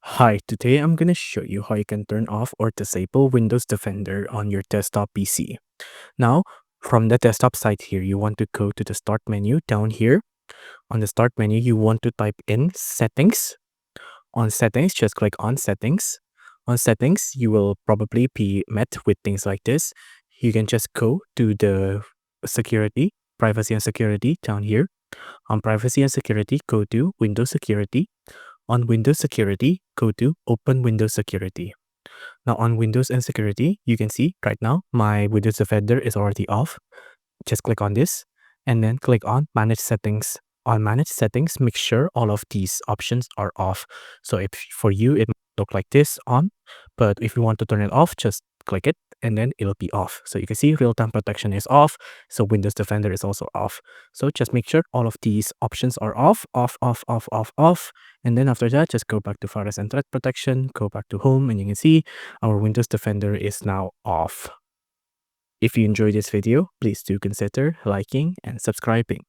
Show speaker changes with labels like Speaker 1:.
Speaker 1: Hi, today I'm going to show you how you can turn off or disable Windows Defender on your desktop PC. Now, from the desktop side here, you want to go to the Start menu down here. On the Start menu, you want to type in Settings. On Settings, just click on Settings. On Settings, you will probably be met with things like this. You can just go to the Security, Privacy and Security down here. On Privacy and Security, go to Windows Security. On Windows Security, go to Open Windows Security. Now on Windows and Security, you can see right now my Windows Defender is already off. Just click on this and then click on Manage Settings. On Manage Settings, make sure all of these options are off. So if for you, it might look like this on, but if you want to turn it off, just click it and then it'll be off. So you can see real-time protection is off. So Windows Defender is also off. So just make sure all of these options are off, off, off, off, off, off. And then after that, just go back to Virus and Threat Protection, go back to Home, and you can see our Windows Defender is now off. If you enjoyed this video, please do consider liking and subscribing.